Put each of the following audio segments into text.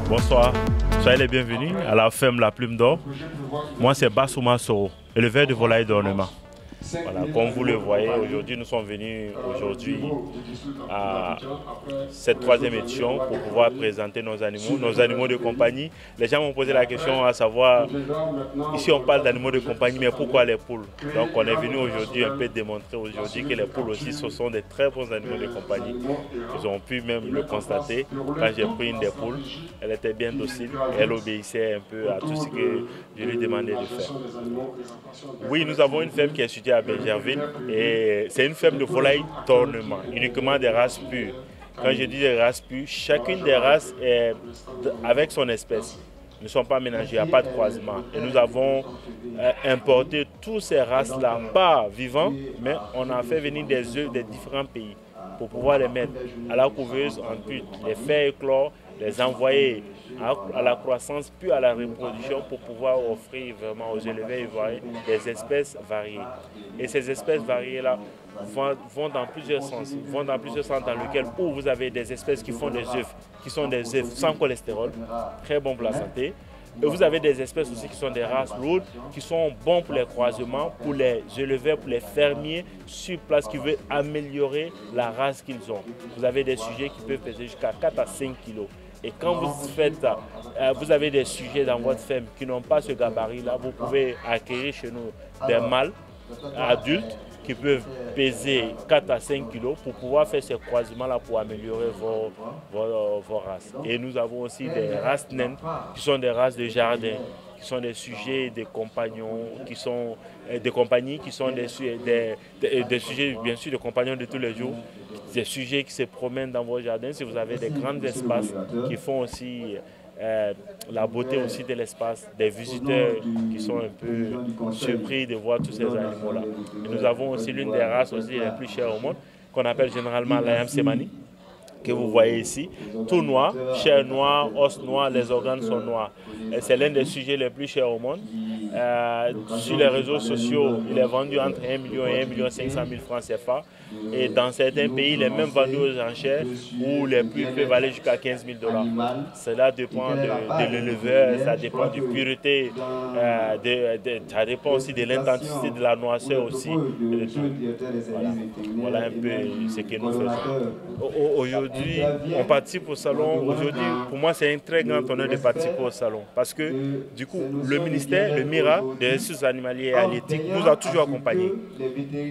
Bonsoir, soyez les bienvenus à la ferme La Plume d'Or. Moi c'est Bassouma Soro, éleveur de volailles d'ornement. Voilà, comme vous le voyez, aujourd'hui nous sommes venus à cette troisième édition pour pouvoir présenter nos animaux de compagnie. Les gens m'ont posé la question à savoir, ici on parle d'animaux de compagnie, mais pourquoi les poules? Donc on est venu aujourd'hui un peu démontrer aujourd'hui que les poules aussi ce sont des très bons animaux de compagnie. Ils ont pu même le constater. Quand j'ai pris une des poules, elle était bien docile et elle obéissait un peu à tout ce que je lui demandais de faire. Oui, nous avons une ferme qui est située à Benjerville et c'est une ferme de volailles d'ornement, uniquement des races pures. Quand je dis des races pures, chacune des races est avec son espèce. Ne sont pas mélangées, il n'y a pas de croisement. Et nous avons importé toutes ces races-là, pas vivants, mais on a fait venir des œufs des différents pays pour pouvoir les mettre à la couveuse, en plus les faire éclore, les envoyer à la croissance puis à la reproduction pour pouvoir offrir vraiment aux éleveurs ivoiriens des espèces variées. Et ces espèces variées-là vont dans plusieurs sens. Vont dans plusieurs sens dans lesquels où vous avez des espèces qui font des œufs, qui sont des œufs sans cholestérol, très bons pour la santé. Et vous avez des espèces aussi qui sont des races lourdes, qui sont bons pour les croisements, pour les éleveurs, pour les fermiers sur place qui veulent améliorer la race qu'ils ont. Vous avez des sujets qui peuvent peser jusqu'à 4 à 5 kilos. Et quand vous avez des sujets dans votre ferme qui n'ont pas ce gabarit-là, vous pouvez acquérir chez nous des mâles adultes qui peuvent peser 4 à 5 kilos pour pouvoir faire ces croisements-là pour améliorer vos races. Et nous avons aussi des races naines qui sont des races de jardin, qui sont des sujets, des compagnons, qui sont des compagnies, qui sont des sujets bien sûr de compagnons de tous les jours, des sujets qui se promènent dans vos jardins. Si vous avez des grands espaces qui font aussi la beauté aussi de l'espace, des visiteurs qui sont un peu surpris de voir tous ces animaux-là. Nous avons aussi l'une des races aussi les plus chères au monde, qu'on appelle généralement l'Ayam Semani, que vous voyez ici, tout noir, chair noire, os noir, les organes sont noirs. C'est l'un des sujets les plus chers au monde. Sur les réseaux sociaux, il est vendu entre 1 million et 1,5 million francs CFA. Et dans certains pays, il est même vendu aux enchères où les prix peuvent aller jusqu'à 15 000 $. Cela dépend de l'éleveur, ça dépend de la pureté, ça dépend aussi de l'intensité de la noirceur aussi. Voilà un peu ce que nous faisons. Aujourd'hui, on participe au salon. Aujourd'hui, pour moi, c'est un très grand honneur de participer au salon parce que du coup, le ministère, le MIRA, des ressources animalières et halieutiques, nous a toujours accompagnés.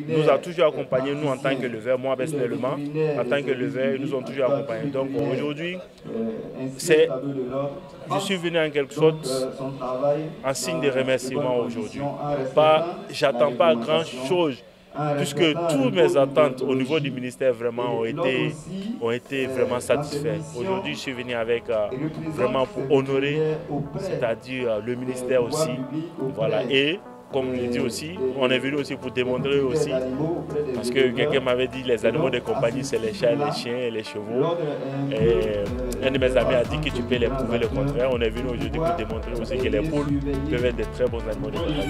Nous a toujours accompagnés, nous en tant qu'éleveurs, moi personnellement, en tant qu'éleveur, ils nous ont toujours accompagnés. Donc aujourd'hui, je suis venu en quelque sorte en signe de remerciement aujourd'hui. J'attends pas grand chose, puisque toutes mes attentes au niveau du ministère vraiment ont été vraiment satisfaites. Aujourd'hui, je suis venu avec vraiment pour honorer, c'est-à-dire le ministère aussi. Voilà. Et comme je dis aussi, on est venu aussi pour démontrer aussi, parce que quelqu'un m'avait dit les animaux de compagnie, c'est les chats, les chiens et les chevaux. Et un de mes amis a dit que tu peux les prouver le contraire. On est venu aujourd'hui pour démontrer aussi que les poules peuvent être de très bons animaux de compagnie.